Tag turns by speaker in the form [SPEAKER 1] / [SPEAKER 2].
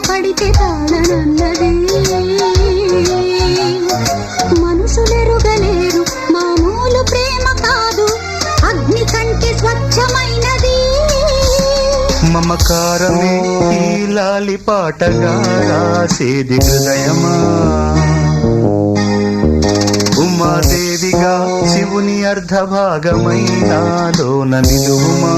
[SPEAKER 1] పడితే తాళనన్నది. మనుషులెరుగలేరు మామూలు ప్రేమ కాదు, అగ్ని కంటే స్వచ్ఛమైనది.
[SPEAKER 2] మమకారమే ఈ లాలి పాటగా రాసేది హృదయమా, ఉమాదేవిగా శివుని అర్ధభాగమైనాలోన నిలువుమా.